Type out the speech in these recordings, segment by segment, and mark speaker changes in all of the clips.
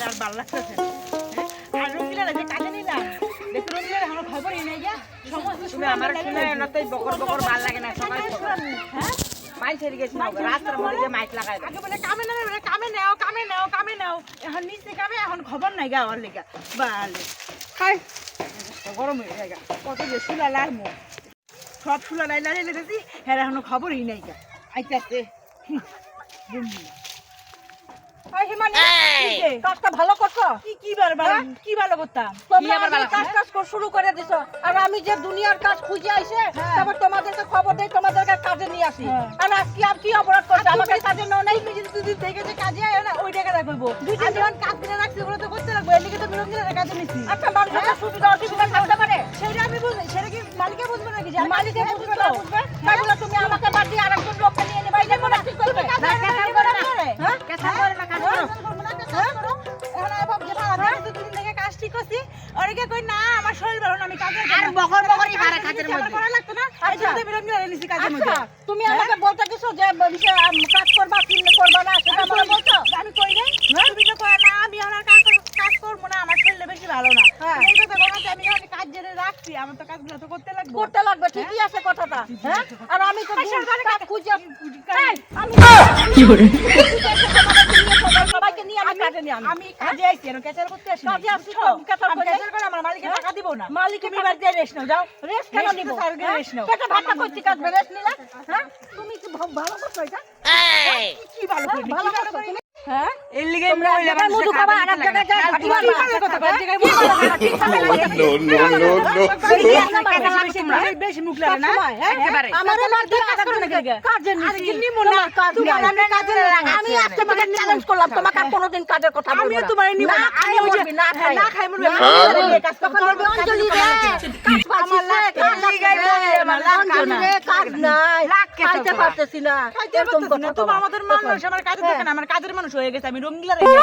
Speaker 1: আর ভালো লাগতেছে না। আর রঙিলা যে কাজে নিলাম দেখো রঙিলা আমার খবরই নাই গা সমস্ত
Speaker 2: তুমি আমার শুনে নতই বকর বকর ভাল লাগে না সবাই
Speaker 1: হ্যাঁ
Speaker 2: মাইক ছেড়ে গেছি রাস্তার মধ্যে মাইক লাগাই
Speaker 1: আগে বলে কামে নাও কামে নাও এখন নিচে কামে এখন খবর নাই গা আমার লেগা বালে খাই গরম হয়ে যায় গা কত যে শুলা লাইমু সব শুলা লাই লাই লেগেছি হ্যাঁ এখনো খবরই নাই গা আইতাছে
Speaker 3: কাজটা ভালো করছো
Speaker 1: কি ভালো করতাম
Speaker 3: কাজ শুরু করে দিছো আর আমি যে দুনিয়ার কাজ খুঁজে আইছে তারপর তোমাদেরকে খবর দেই তোমাদেরকে কাজে নিয়ে আসি আর আজকে আর কি অপরাধ করছে আমাকে কাজে নাও নাই
Speaker 1: তুমি যদি দুদিন থেকে যে কাজে আয় না ওই টাকা রাখবো আমি যখন কাজ কিনে রাখছি ওগুলো তো করতে লাগবো এদিকে তো বিরোধী কাজে নিচ্ছি
Speaker 3: একটা মানুষের সুবিধা অসুবিধা থাকতে পারে
Speaker 1: সেটা আমি বুঝি সেটা কি মালিকে বুঝবে নাকি
Speaker 3: মালিকে বুঝবে না বুঝবে তাহলে তুমি আমাকে বাদ দিয়ে আরেকজন লোককে নিয়ে নেবে এটা কোন ঠিক করবে
Speaker 1: হ্যাঁ কাজ করে না কাজ করো এখন আবার যেটা আমি দুদিন থেকে কাজ ঠিক করছি ওরকে কই না আমার শরীর ভালো না আমি কাজে
Speaker 2: আর বকর বকরই পারে কাজের মধ্যে
Speaker 1: করা লাগতো না আচ্ছা বিরোধী নিছি কাজের মধ্যে
Speaker 3: তুমি আমাকে বলতে গেছো যে কাজ করবা কি করবা না সেটা আমাকে বলছো
Speaker 1: আমি কই নাই তুমি তো কই না আমি আমার কাজ করবো না আমার শরীর বেশি ভালো না এই কথা কোন আমি যখন কাজ জেনে রাখছি আমার তো কাজগুলো তো করতে লাগবে
Speaker 3: ঠিকই আছে কথাটা হ্যাঁ আর আমি তো কাজ খুঁজে আমি
Speaker 1: কি করে
Speaker 3: সবাইকে নিয়ে আমি কাজে নিয়ে
Speaker 1: আমি কাজে আইছি আর ক্যাচার করতে আসি
Speaker 3: কাজে আসছি তো
Speaker 1: ক্যাচার করে আমার মালিকের টাকা দিব না
Speaker 3: মালিক
Speaker 1: তুমি বাড়ি দিয়ে রেস্ট নাও যাও
Speaker 3: রেস্ট কেন নিব
Speaker 1: রেস্ট নাও
Speaker 3: পেটে ভাতটা করছি কাজ রেস্ট নিলা হ্যাঁ তুমি কি ভালো করছো এটা
Speaker 1: কি ভালো করে
Speaker 3: ভালো করছো তুমি হ্যাঁ
Speaker 2: এর লিগে মহিলা মানুষ
Speaker 3: মধু খাবা আর এক জায়গায় যায়
Speaker 1: কি ভালো কথা কই জায়গায় বেশি মুখ লাগে না
Speaker 2: একেবারে
Speaker 3: আমারে মার দিয়ে কাজ করে নাকি কাজে নিছি তোমার কাজ তুমি কাজে আমি আজকে তোমাকে চ্যালেঞ্জ করলাম তোমাকে আর কোনোদিন কাজের কথা বলবো
Speaker 1: আমি তোমারে নিব
Speaker 3: না
Speaker 1: আমি ওই যে
Speaker 3: না খাই
Speaker 1: মরবে কাজ করবে
Speaker 3: অঞ্জলি রে আমার কাজ নাই খাইতে পারতেছি না এরকম কথা
Speaker 1: তুমি আমাদের মানুষ আমার কাজের দোকান আমার কাজের মানুষ হয়ে গেছে আমি রঙ্গিলা
Speaker 3: দেখি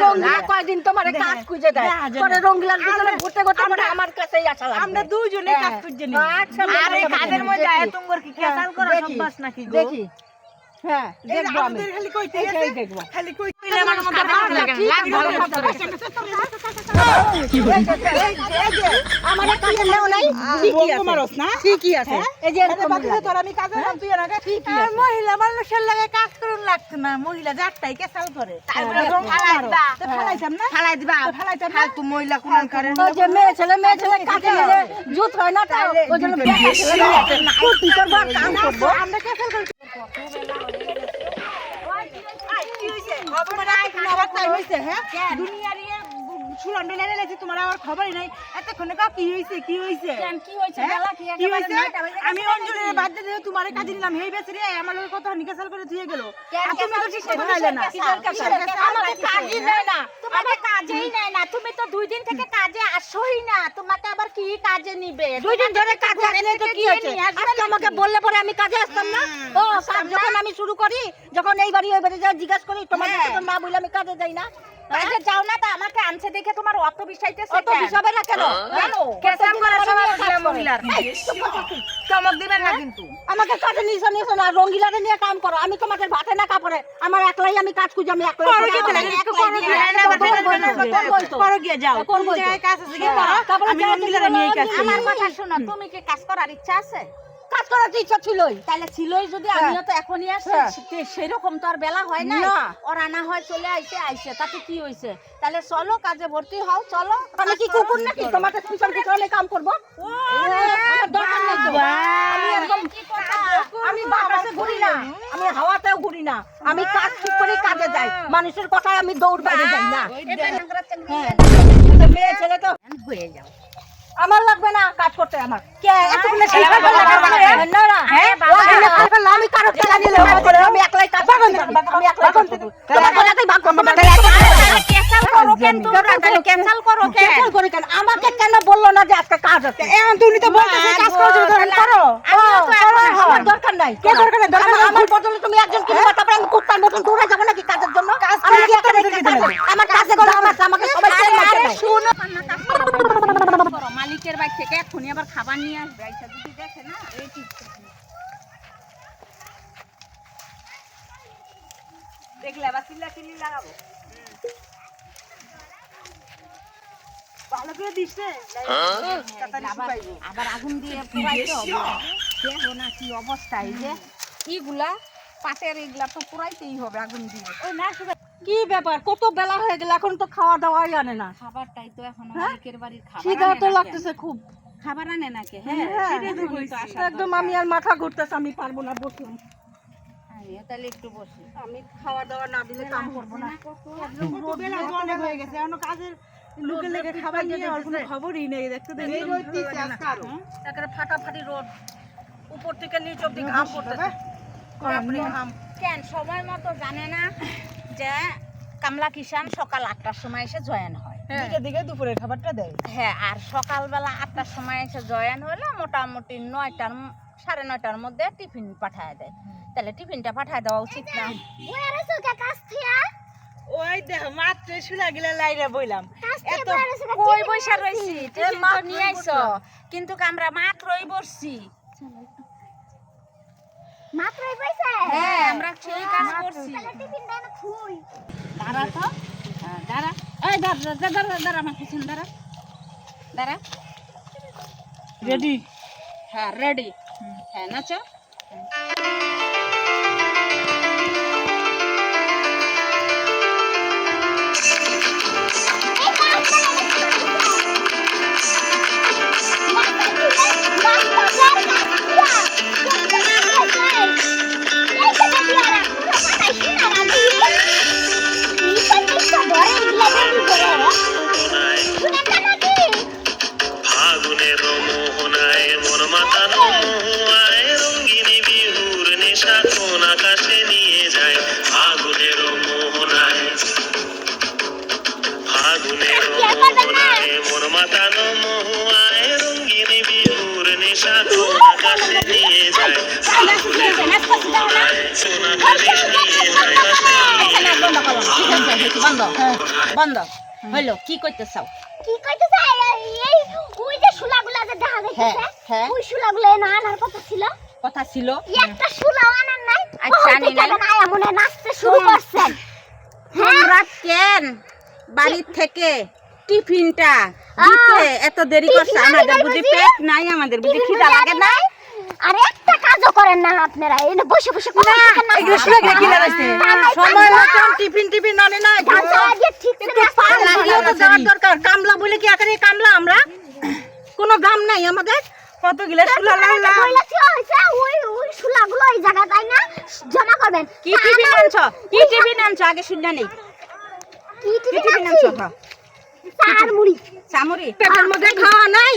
Speaker 3: রঙ্গিলা কয়দিন তোমার কাজ খুঁজে দেয় পরে রঙ্গিলার ভিতরে ঘুরতে ঘুরতে আমার কাছেই আসা লাগবে
Speaker 1: আমরা দুইজনে কাজ খুঁজে নিব
Speaker 3: আচ্ছা
Speaker 2: আর এই কাজের মধ্যে আয় তুমগর কি কেসাল করো সম্বাস নাকি গো
Speaker 3: দেখি হ্যাঁ দেখবো আমি
Speaker 1: খালি কইতে
Speaker 3: এটাই দেখবো
Speaker 1: খালি কই
Speaker 2: মহিলা মানুষ কাজে ভালো লাগে না লাগ ভালো করে
Speaker 3: আমার কাজে নাও নাই ঠিকই আছে
Speaker 1: মারস না
Speaker 3: ঠিকই আছে এই যে
Speaker 1: বাকিতে তোর আমি কাজে নাম তুই না ঠিকই আছে মহিলা মানুষের লাগে কাজ করুন লাগতো না মহিলা যারটাই কেসাল করে
Speaker 2: তারপরে ফালাই দিবা
Speaker 1: তো ফেলাইছাম না
Speaker 2: ফালাই দিবা
Speaker 1: ফেলাইছাম না
Speaker 2: ফালতু মহিলা কোন করে
Speaker 3: ওই যে মেয়ে ছেলে কাজে নিলে জুত হয় না তো ওই জন্য তুই তোর বার কাম করবো
Speaker 1: আমরা কেসাল করি কি হইছে তোমার এখন আবার টাইম হইছে হ্যাঁ দুনিয়ার ইয়ে সুলন্ডে নেলে লেছি তোমার আবার খবরই নাই এতক্ষণে কা কি হইছে কি হইছে
Speaker 3: কি হইছে বেলা কি
Speaker 1: কি হইছে আমি অঞ্জলির বাদ দিয়ে তোমারে কাজে নিলাম হেই বেচরি আমার লগে কত নিকাসাল করে দিয়ে গেল আর তুমি তো ঠিক করে নাইলে না
Speaker 3: আমাকে কাজই দেয় না তোমাকে কাজেই নেয় না তুমি তো 2 দিন থেকে কাজে আসোই না তোমাকে আবার কি কাজে নিবে 2 দিন ধরে কাজে আসলে তো কি হইছে আজকে আমাকে বললে পরে আমি কাজে আসতাম না ও কাজ যখন আমি শুরু করি যখন এই বাড়ি ওই বাড়ি যা জিজ্ঞাসা করি তোমাকে তো না বলে আমি কাজে যাই না
Speaker 4: কাজে যাও না তা আমাকে আনছে দেখে তোমার অত বিষয়তেছে
Speaker 3: অত বিষয় না কেন জানো
Speaker 2: কেসাল করে সবাই মহিলার চমক দিবেন না কিন্তু
Speaker 3: আমাকে কাজে নিছো না রঙ্গিলারে নিয়ে কাম করো আমি তোমাদের ভাতে না কাপড়ে আমার একলাই আমি কাজ খুঁজি আমি একলাই
Speaker 1: করো গিয়ে যাও কোন জায়গায় কাজ আছে গিয়ে করো আমি রঙ্গিলারে নিয়ে কাজ
Speaker 4: আমার কথা শোনো তুমি কি কাজ করার ইচ্ছা আছে
Speaker 3: কাজ করার ইচ্ছা ছিলই
Speaker 4: তাহলে ছিলই যদি আমিও তো এখনই আসছি সেরকম তো আর বেলা হয় না ওর আনা হয় চলে আইছে তাতে কি হইছে তাহলে চলো কাজে ভর্তি হও চলো
Speaker 3: আমি কি কুকুর নাকি তোমাকে পিছন পিছনে কাম করব আমার দরকার নেই তো আমি একদম আমি বাতাসে ঘুরি না আমি হাওয়াতেও ঘুরি না আমি কাজ ঠিক করে কাজে যাই মানুষের কথায় আমি দৌড় বাইরে যাই না মেয়ে ছেলে তো
Speaker 4: হয়ে যাও
Speaker 3: আমার লাগবে না কাজ করতে আমার
Speaker 1: কে এতক্ষণে শিখা
Speaker 3: না না আমি কারো টাকা নিলে আমি একলাই কাজ করব আমি একলাই করব তোমার কথাতেই ভাগ করব
Speaker 4: ক্যান্সেল করো কেন তোমরা ক্যান্সেল করো
Speaker 3: ক্যান্সেল করে কেন আমাকে কেন বললো না যে আজকে কাজ আছে
Speaker 1: এখন তুমি তো বলতেছো কাজ করছো ধরেন করো
Speaker 3: আমার দরকার নাই
Speaker 1: কে দরকার নাই দরকার
Speaker 3: আমার বদলে তুমি একজন কিনবা তারপর আমি কুত্তার মতন দৌড়ে যাব নাকি কাজের জন্য আমি কি একা আমার কাজে গেলে আমাকে সবাই
Speaker 4: শুনো মালিকের বাড়ি থেকে এখনই আবার খাবার নিয়ে আসবে আইসা যদি দেখে না এই ঠিক
Speaker 2: দেখলে আবার চিল্লা চিল্লি লাগাবো
Speaker 1: ভালো করে দিস রে তাড়াতাড়ি
Speaker 4: আবার
Speaker 1: শুকাইবো।
Speaker 4: আবার আগুন দিয়ে পুরাইতে হবে দেখো না কি অবস্থা এই যে ইগুলা পাটের এগুলা তো পুরাইতেই হবে আগুন দিয়ে
Speaker 1: ওই না শুকাই
Speaker 2: কি ব্যাপার কত বেলা হয়ে গেল এখন তো খাওয়া দাওয়াই আনে না
Speaker 4: খাবারটাই তো এখন
Speaker 2: হ্যাঁ?
Speaker 4: অনেকের বাড়ির খাবার
Speaker 2: খিদা
Speaker 4: আনে
Speaker 2: তো
Speaker 4: না
Speaker 2: লাগতেছে খুব
Speaker 4: কেন? খাবার আনে না কে
Speaker 2: হ্যাঁ,
Speaker 1: সেটাই তো
Speaker 4: এখনই
Speaker 1: কইছি।
Speaker 4: আসা
Speaker 2: একদম
Speaker 4: দরকার।
Speaker 2: আমি আর মাথা ঘুরতেছে আমি পারবো না বসুন
Speaker 4: আমিও তাহলে একটু বসি
Speaker 2: আমি খাওয়া দাওয়া না দিলে কাম করবো না
Speaker 1: বেলা তো অনেক হয়ে গেছে এখন কাজের লোকের লেগে খাবার নিয়ে আর কোনো খবরই নেই দেখতে তো এই রোদ দিচ্ছে আজকে আরো
Speaker 2: একেবারে ফাটাফাটি রোদ উপর থেকে নিচ অব্দি ঘাম পড়তেছে বাপরে ঘাম
Speaker 4: কেন সময় মতো জানে না যে কামলা কিষান সকাল 8টার সময় এসে জয়েন হয়
Speaker 1: দিকে দিকে দুপুরের খাবারটা দেয়
Speaker 4: হ্যাঁ আর সকালবেলা 8টার সময় এসে জয়েন হলে মোটামুটি 9টার 9:30টার মধ্যে টিফিন পাঠায় দেয় তাহলে টিফিনটা পাঠায় দেওয়া উচিত না
Speaker 1: ওই দেখ মাত্র শুলা গেলে লাইরা বইলাম এত
Speaker 4: কই বৈশা রইছি টিফিন তো নিয়ে আইছো কিন্তু আমরা মাত্রই বসছি হ্যাঁ আমরা সেই কাজ করছি দাঁড়া তো হ্যাঁ, দাঁড়া এই দাঁড়া দাঁড়া দাঁড়া আমার পিছন দাঁড়া দাঁড়া
Speaker 1: রেডি
Speaker 4: হ্যাঁ রেডি হ্যাঁ নাচো
Speaker 5: ফাগুনের মোহনায় মন মাতানো মহুয়ায় রঙ্গিনী বিহুর নেশা কোন আকাশে নিয়ে যায় ফাগুনের মোহনায় ফাগুনের মোহনায় মন মাতানো মহুয়ায় রঙ্গিনী বিহুর নেশা কোন আকাশে নিয়ে যায় ফাগুনের মোহনায় কোন আকাশে নিয়ে যায়
Speaker 4: বন্ধ বন্ধ হইলো কি করতে চাও
Speaker 3: কি কইতে চাই এই ওই যে শুলাগুলা যে দেখা যাইতেছে
Speaker 4: হ্যাঁ।
Speaker 3: ওই শুলাগুলা না আনার কথা ছিল
Speaker 4: কথা ছিল
Speaker 3: একটা শুলাও আনার নাই
Speaker 4: আচ্ছা, আনি নাই।
Speaker 3: না এমনে নাচতে শুরু করছেন
Speaker 4: তোমরা কেন বাড়ি থেকে টিফিনটা দিতে এত দেরি করছে
Speaker 3: টিফিন
Speaker 4: আমাদের
Speaker 3: আনি নাই
Speaker 4: বুঝি
Speaker 3: বুঝি?
Speaker 4: পেট নাই আমাদের বুঝি খিদা লাগে না
Speaker 3: আর একটা কাজও করেন না আপনারা এনে বসে বসে কথা বলছেন না
Speaker 2: এগুলো শুনে গেলে কি লাগাইছে সময় মতন টিফিন টিফিন আনে না
Speaker 3: ঠিক
Speaker 2: লাগিয়েও তো দেওয়ার দরকার কামলা বলে কি আকারে কামলা আমরা কোনো দাম নাই আমাদের
Speaker 1: কত গিলা শুলা লাইলা
Speaker 3: ওই ওই শুলাগুলো এই জায়গা তাই না জমা করবেন
Speaker 4: কি টিফিন আনছো কি টিফিন আনছো আগে শুননা নেই
Speaker 3: কি
Speaker 4: কি টিফিন আনছো হ্যাঁ
Speaker 3: চার মুড়ি
Speaker 4: চামড়ি
Speaker 2: পেটের মধ্যে খাওয়া নাই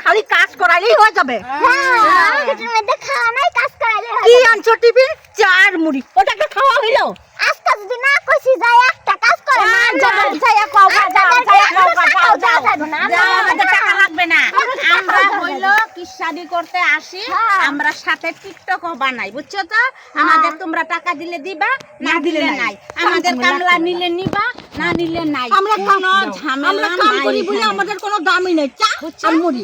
Speaker 2: খালি কাজ করাইলেই হয়ে যাবে
Speaker 3: হ্যাঁ পেটের মধ্যে খাওয়া নাই কাজ করাইলে হয়
Speaker 2: কি আনছো টিফিন চার মুড়ি ওটা একটা খাওয়া হইলো
Speaker 3: আজকে যদি না কইছি যাই একটা কাজ করে না যাও যাইয়া কও যাও যাও
Speaker 4: আমাদের টাকা লাগবে না আমরা হইলো কিসানি করতে আসি
Speaker 3: হ্যাঁ।
Speaker 4: আমরা সাথে টিকটকও বানাই বুঝছো তো আমাদের তোমরা টাকা দিলে দিবা না দিলে নাই আমাদের কামলা নিলে নিবা না নিলে নাই
Speaker 2: আমরা কাম
Speaker 4: কোনো ঝামেলা
Speaker 2: আমরা কাম
Speaker 4: নাই
Speaker 2: করি বলে
Speaker 4: এখানে।
Speaker 2: আমাদের কোনো দামই নেই চা আর মুড়ি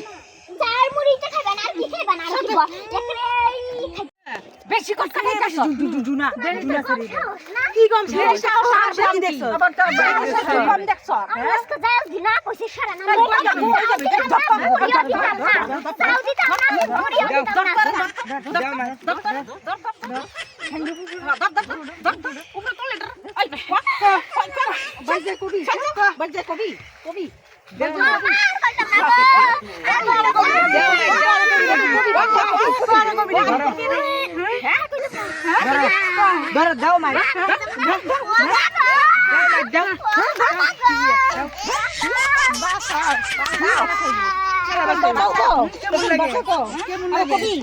Speaker 3: চার মুড়িটা খাবেন আর কি খাবেন আর কি একরে
Speaker 4: বেশি কথা খাইতাছো
Speaker 1: জুনা
Speaker 3: কি কম
Speaker 1: কি দেখছো
Speaker 2: আবার তো
Speaker 4: কম দেখছো
Speaker 3: আজকে যাই দিনা কইছি সারা না
Speaker 2: বাজে কবি বাজে কবি কবি
Speaker 1: ধরো দাও মাই কেমন লাগে
Speaker 2: কবি